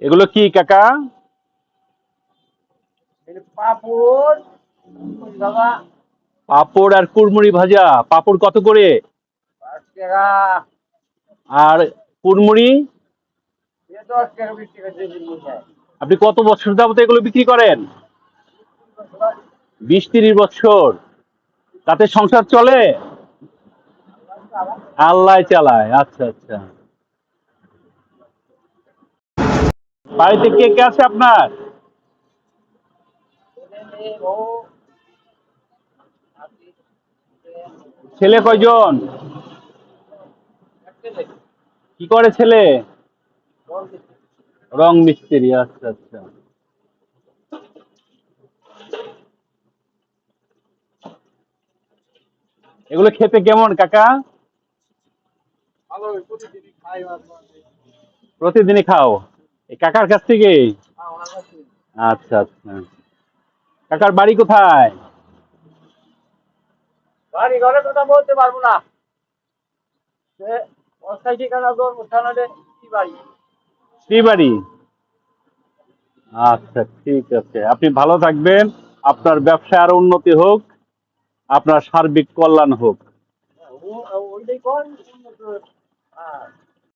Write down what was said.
এগুলো কি কাকা? পাপড় বাবা, পাপড় আর কুড়মুড়ি ভাজা। পাপড় কত করে? 5 টাকা। আর কুড়মুড়ি? 10 টাকা 20 টাকা কেজি নিয়ে যায়। আপনি কত বছর যাবত এগুলো বিক্রি করেন? 20-30 বছর। তাতে সংসার চলে? আল্লাহ চালায়। আচ্ছা আচ্ছা। বাড়িতে কে কে আছে আপনার? ছেলে মেয়ে বউ নাতি, ছেলে কয়জন? একটা ছেলে, কি করে ছেলে? বড় ছেলে। রং মিস্ত্রি। আচ্ছা আচ্ছা। এগুলো খেতে কেমন কাকা? ভালো প্রতিদিনই খাই মাঝে মাঝে। প্রতিদিনই খাও? এই কাকার কাছ থেকে? ওনার কাছে। আচ্ছা আচ্ছা। কাকার বাড়ি কোথায়? বাড়ি ঘরের কথা বলতে পারবো না। সে অস্থায়ী ঠিকানা থানাতে কি বাড়ি। শ্রীবাড়ি। আচ্ছা ঠিক আছে, আপনি ভালো থাকবেন। আপনার ব্যবসায় আরো উন্নতি হোক, আপনার সার্বিক কল্যাণ হোক। ওইটাই কর। হ্যাঁ।